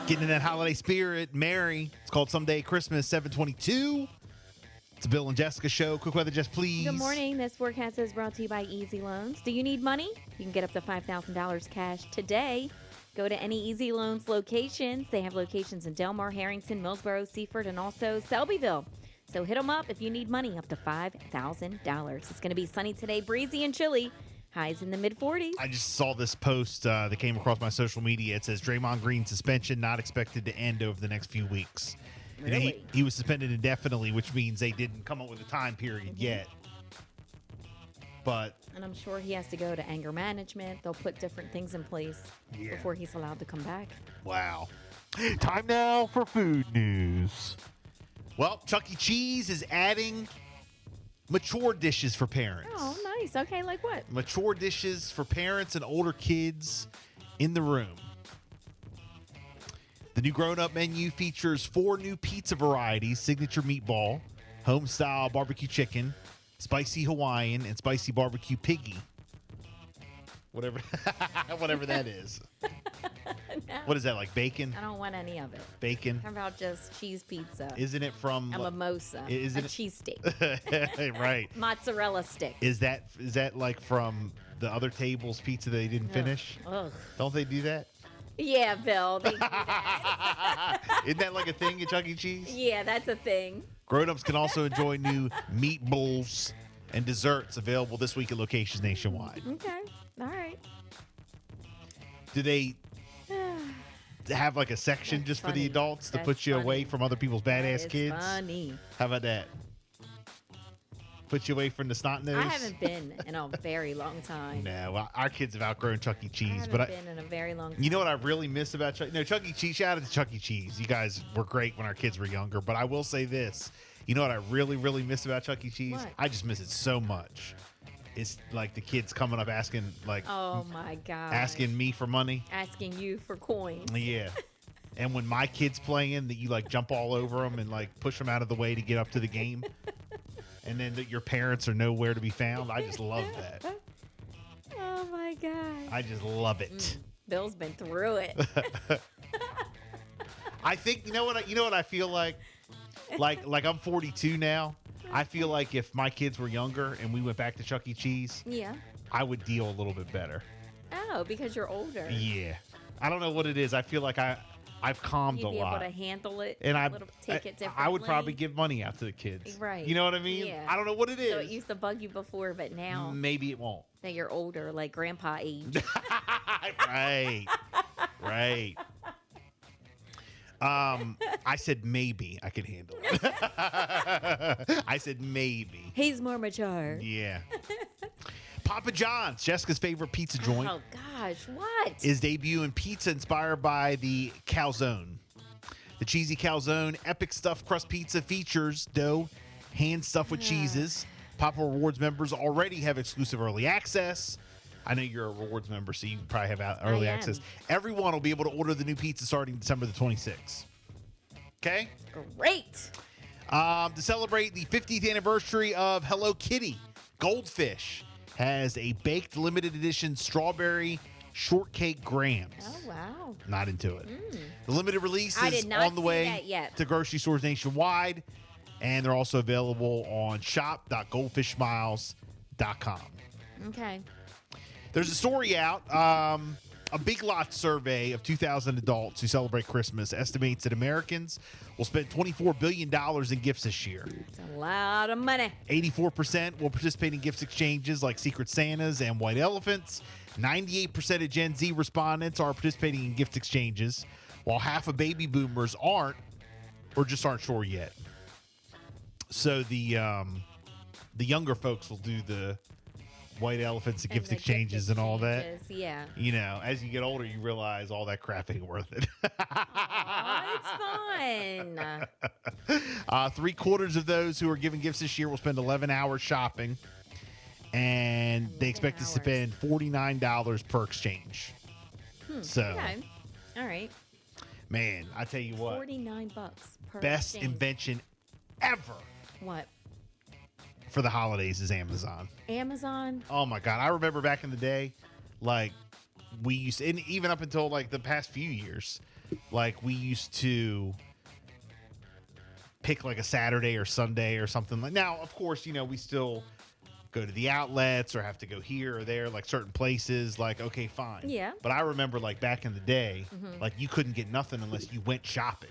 Getting in that holiday spirit. Merry. It's called Someday Christmas, 722. It's a Bill and Jessica show. Quick weather, Jess, please. Good morning. This forecast is brought to you by Easy Loans. Do you need money? You can get up to $5,000 cash today. Go to any Easy Loans locations. They have locations in Delmar, Harrington, Millsboro, Seaford, and also Selbyville. So hit them up if you need money up to $5,000. It's going to be sunny today, breezy and chilly. Highs in the mid-40s. I just saw this post that came across my social media. It says Draymond Green suspension not expected to end over the next few weeks. Really? You know, he was suspended indefinitely, which means they didn't come up with a time period yet. But And I'm sure he has to go to anger management. They'll put different things in place before he's allowed to come back. wow. Time now for food news. Well, Chuck E. Cheese is adding mature dishes for parents. Oh, nice. Okay, like what? Mature dishes for parents and older kids in the room. The new grown-up menu features 4 new pizza varieties: signature meatball, home-style barbecue chicken, spicy Hawaiian, and spicy barbecue piggy. Whatever that is. No. What is that, like bacon? I don't want any of it. Bacon? How about just cheese pizza? Isn't it from a mimosa. Isn't a it cheesesteak. right? Mozzarella stick. Is that like from the other table's pizza they didn't finish? Ugh. Don't they do that? Yeah, Bill. They do that. Isn't that like a thing at Chuck E. Cheese? Yeah, that's a thing. Grown-ups can also enjoy new meat bowls and desserts available this week at locations nationwide. Okay. All right. Do they have like a section That's just for funny. the adults to That's put you funny. away from other people's badass It's kids? funny. How about that? Put you away from the snot nose? I haven't been in a very long time. No, well, our kids have outgrown Chuck E. I Cheese, haven't but been in a very long time. you know what I really miss about Chuck E. Cheese? Shout out to Chuck E. Cheese. You guys were great when our kids were younger, but I will say this. You know what I really, really miss about Chuck E. Cheese? What? I just miss it so much. It's like the kids coming up asking, like, Oh my God. asking me for money. Asking you for coins. Yeah. And when my kid's playing, that you like jump all over them and like push them out of the way to get up to the game. And then that your parents are nowhere to be found. I just love that. Oh my God. I just love it. Bill's been through it. I think you know what I feel like I'm 42 now. I feel like if my kids were younger and we went back to Chuck E. Cheese, Yeah. I would deal a little bit better. Oh, because you're older. Yeah. I don't know what it is. I feel like I've calmed You'd a be lot. able to handle it. And take it differently. I would probably give money out to the kids. Right. You know what I mean? Yeah. I don't know what it is. So it used to bug you before, but now Maybe it won't. that you're older, like grandpa age. Right. Right. I said maybe I could handle it. I said maybe. He's more mature. Yeah. Papa John's, Jessica's favorite pizza joint, Oh gosh, what? is debuting pizza inspired by the calzone. The cheesy calzone epic stuffed crust pizza features dough hand stuffed with cheeses. Papa Rewards members already have exclusive early access. I know you're a rewards member, so you probably have early I am. access. Everyone will be able to order the new pizza starting December the 26th. Okay? Great. To celebrate the 50th anniversary of Hello Kitty, Goldfish has a baked limited edition strawberry shortcake grams. Oh wow. Not into it. The limited release I is did not on the see way that yet. to grocery stores nationwide, and they're also available on shop.goldfishsmiles.com. Okay. There's a story out. A Big Lots survey of 2,000 adults who celebrate Christmas estimates that Americans will spend $24 billion in gifts this year. It's a lot of money. 84% will participate in gifts exchanges like Secret Santas and White Elephants. 98% of Gen Z respondents are participating in gift exchanges, while half of baby boomers aren't or just aren't sure yet. So the younger folks will do the White Elephants and gift the exchanges and all that. exchanges, Yeah. You know, as you get older, you realize all that crap ain't worth it. Oh, it's fun. 3/4 of those who are giving gifts this year will spend 11 hours shopping, and they expect to hours. spend $49 per exchange. So, Okay. All right. man, I tell you what, $49 per best exchange. invention ever What? for the holidays is Amazon. Amazon? Oh my God. I remember back in the day, like we used to, and even up until like the past few years, like we used to pick like a Saturday or Sunday or something like. Now, of course, we still go to the outlets or have to go here or there, like certain places. Like, okay, fine. Yeah. But I remember like back in the day, like you couldn't get nothing unless you went shopping.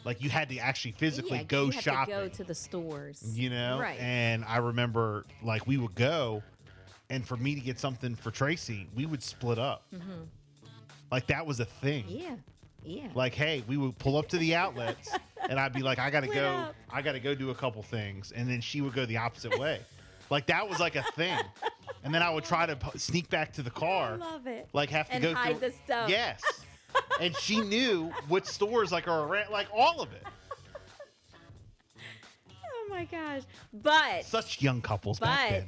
Like you had to actually physically go you have shopping. to go to the stores. Right. And I remember like we would go, and for me to get something for Tracy, we would split up. Like that was a thing. Yeah. Like, hey, we would pull up to the outlets, and I'd be like, I gotta Split go. up. I gotta go do a couple things, and then she would go the opposite way. Like that was like a thing. And then I would try to sneak back to the car. I love it. Like have to And go hide through. the stuff. Yes. And she knew which stores like are around, like all of it. Oh my gosh. But Such young couples back then.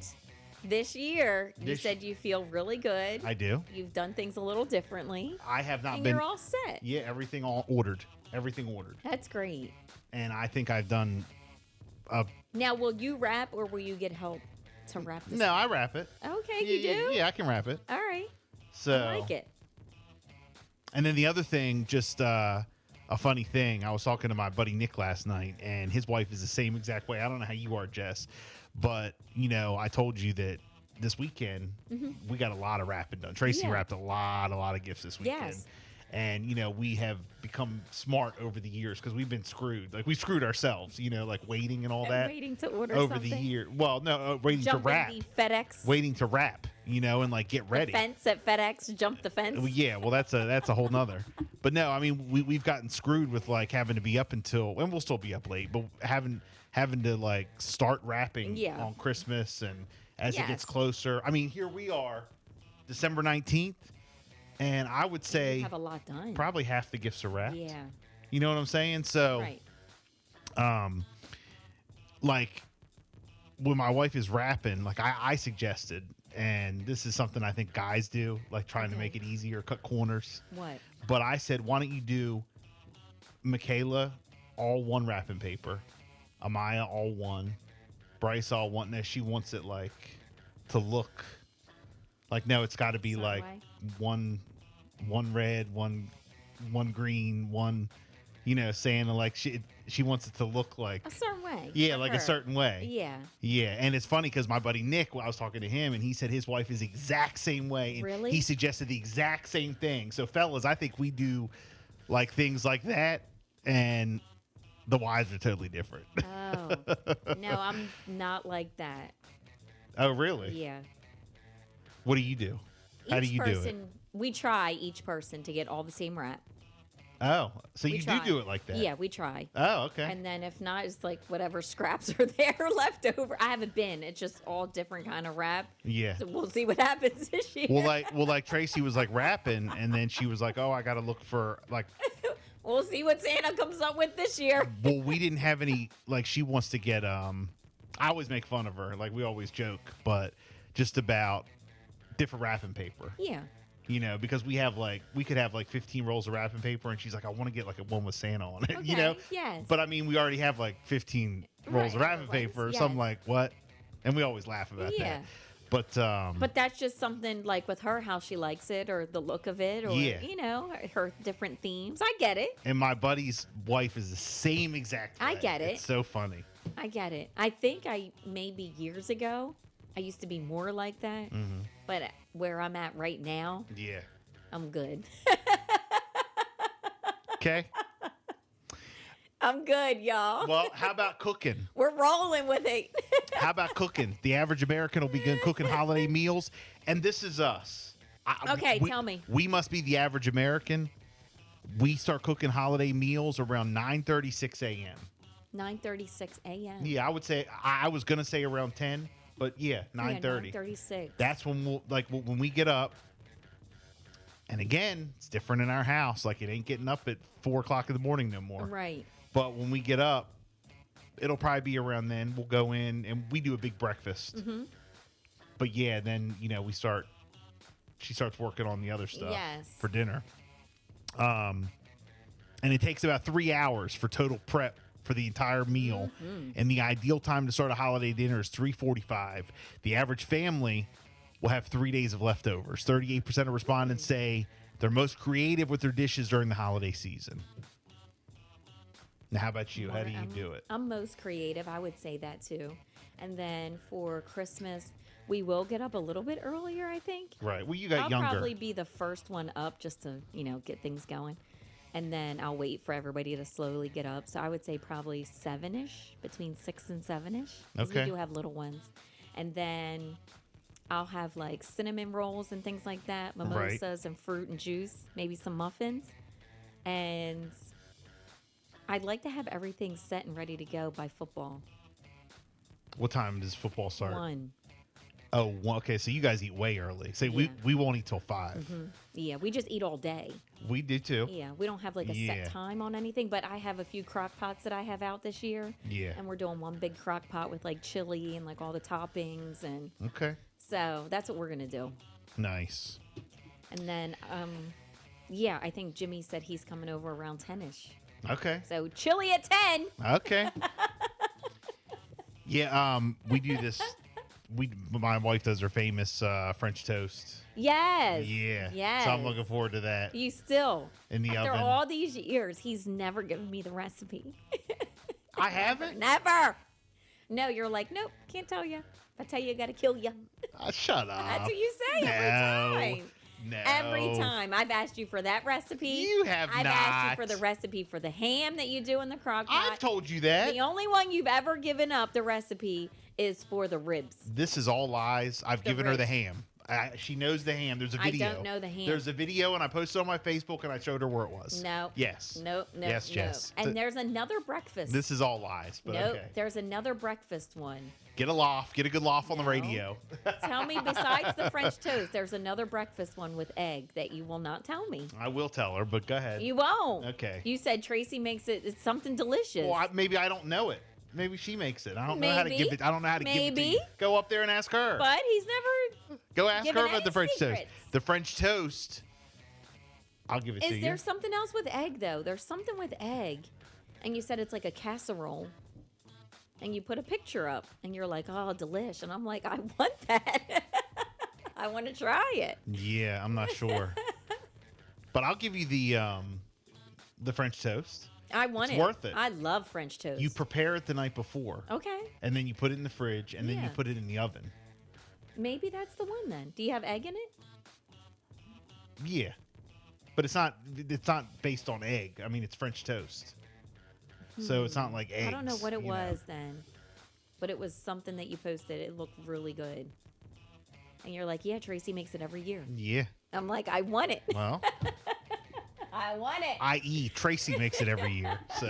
this year, you This- said you feel really good. I do. You've done things a little differently. I have not And been. you're all set. Yeah, everything all ordered. Everything ordered. That's great. And I think I've done. Now, will you wrap or will you get help to wrap this? No, I wrap it. Okay, Yeah, you do? Yeah, I can wrap it. All right. So. I like it. And then the other thing, just a funny thing. I was talking to my buddy Nick last night, and his wife is the same exact way. I don't know how you are, Jess, but I told you that this weekend we got a lot of wrapping done. Tracy Yeah. wrapped a lot of gifts this weekend. Yes. And we have become smart over the years because we've been screwed. Like we screwed ourselves, like waiting and all I'm that waiting to order over something. the year. Well, no, waiting Jump to wrap, in the FedEx. waiting to wrap, and like get ready. Fence at FedEx. Jump the fence. Well, yeah, well, that's a whole nother. But no, I mean, we've gotten screwed with like having to be up until, and we'll still be up late, but having to like start wrapping Yeah. on Christmas and as it Yes. gets closer. I mean, here we are, December 19th, and I would You say have a lot done. probably half the gifts are wrapped. Yeah. You know what I'm saying? So, Right. like when my wife is wrapping, like I suggested, and this is something I think guys do, like trying to Okay. make it easier, cut corners. What? But I said, why don't you do Michaela all one wrapping paper, Amaya all one, Bryce all one. Now she wants it like to look like, no, it's got to be Certain like way. one red, one green, one, saying like she wants it to look like A certain way. yeah, for like a her. certain way. Yeah. Yeah, and it's funny because my buddy Nick, I was talking to him, and he said his wife is the exact same way. And Really? He suggested the exact same thing. So, fellas, I think we do like things like that, and the wives are totally different. Oh. No, I'm not like that. Oh, really? Yeah. What do you do? How do Each you do it? person, we try each person to get all the same wrap. Oh, so We you try. do it like that? Yeah, we try. Oh, okay. And then if not, it's like whatever scraps are there left over. I have a bin. It's just all different kind of wrap. Yeah. So we'll see what happens this year. Well, like Tracy was like rapping, and then she was like, "Oh, I got to look for like." We'll see what Santa comes up with this year. Well, we didn't have any. Like, she wants to get. I always make fun of her. Like we always joke, but just about different wrapping paper. Yeah. Because we could have like 15 rolls of wrapping paper, and she's like, I want to get like a one with Santa on it. Okay, yes. But I mean, we already have like 15 rolls of Right, wrapping otherwise, paper. So I'm yes. like, what? And we always laugh about Yeah. that. But But that's just something like with her, how she likes it or the look of it or, Yeah. her different themes. I get it. and my buddy's wife is the same exact. I way. get it. It's so funny. I get it. I think maybe years ago, I used to be more like that. Mm-hmm. But where I'm at right now, Yeah. I'm good. Okay. I'm good, y'all. Well, how about cooking? We're rolling with it. How about cooking? The average American will begin cooking holiday meals, and this is us. Okay, tell me. We must be the average American. We start cooking holiday meals around 9:36 a.m. 9:36 a.m. Yeah, I would say I was gonna say around 10, but yeah, 9:30. 9:36. That's when when we get up. And again, it's different in our house. Like it ain't getting up at 4 o'clock in the morning no more. Right. But when we get up, it'll probably be around then. We'll go in and we do a big breakfast. Mm-hmm. But yeah, then she starts working on the other stuff Yes. for dinner. And it takes about 3 hours for total prep for the entire meal. Mm-hmm. And the ideal time to start a holiday dinner is 3:45. The average family will have 3 days of leftovers. 38% of respondents say They're most creative with their dishes during the holiday season. Now, how about you? How do you do it? I'm most creative. I would say that too. And then for Christmas, we will get up a little bit earlier, I think. Right. Well, you got I'll younger. probably be the first one up just to, get things going. And then I'll wait for everybody to slowly get up. So I would say probably 7-ish, between 6 and 7-ish. Because Okay. we do have little ones. And then I'll have like cinnamon rolls and things like that, mimosas and fruit and juice, maybe some muffins. And I'd like to have everything set and ready to go by football. What time does football start? 1. Oh, okay. So you guys eat way early. Say we won't eat till 5. Yeah, we just eat all day. We do too. Yeah, we don't have like a Yeah. set time on anything, but I have a few crock pots that I have out this year. Yeah. And we're doing one big crock pot with like chili and like all the toppings. And Okay. so that's what we're going to do. Nice. And then, yeah, I think Jimmy said he's coming over around 10-ish. Okay. So chili at 10. Okay. Yeah. We do this. My wife does her famous French toast. Yes. Yeah. Yes. So I'm looking forward to that You still, in the after oven. all these years, he's never given me the recipe. I haven't. Never. No, you're like, nope, can't tell you. If I tell you, I got to kill you. Shut up. That's what you say No. every time. No. Every time. I've asked you for that recipe. You have I've not. asked you for the recipe for the ham that you do in the crock pot. I've told you that. The only one you've ever given up the recipe is for the ribs. This is all lies. I've given her the ribs. ham. She knows the ham. There's a I video. don't know the ham. There's a video, and I posted on my Facebook, and I showed her where it was. No. Yes. Nope. No. Yes, no. Jess. And there's another breakfast. This is all lies, but Nope. okay. There's another breakfast one. Get a loft. Get a good loft on the No. radio. Tell me, besides the French toast, there's another breakfast one with egg that you will not tell me. I will tell her, but go ahead. You won't. Okay. You said Tracy makes it. It's something delicious. Well, maybe I don't know it. Maybe she makes it. I don't know how to Maybe. give it. I don't know how to give it to Maybe. you. Go up there and ask her. But he's never. Go ask given her about any the French toast. secrets. The French toast. I'll give it to Is you. there something else with egg though? There's something with egg, and you said it's like a casserole, and you put a picture up, and you're like, "Oh, delish," and I'm like, "I want that. I want to try it." Yeah, I'm not sure. But I'll give you the French toast. I want It's it. worth it. I love French toast. You prepare it the night before, Okay, and then you put it in the fridge, and then you Yeah. put it in the oven. maybe that's the one then. Do you have egg in it? Yeah, but it's not based on egg. I mean, it's French toast, so it's not like eggs. I don't know what it you know. was then, but it was something that you posted. It looked really good, and you're like, "Yeah, Tracy makes it every year." Yeah. I'm like, "I want it. Well, I want it." i.e., Tracy makes it every year. So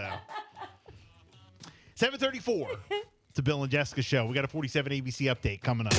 7:34. It's the Bill and Jessica show. We got a 47 ABC update coming up.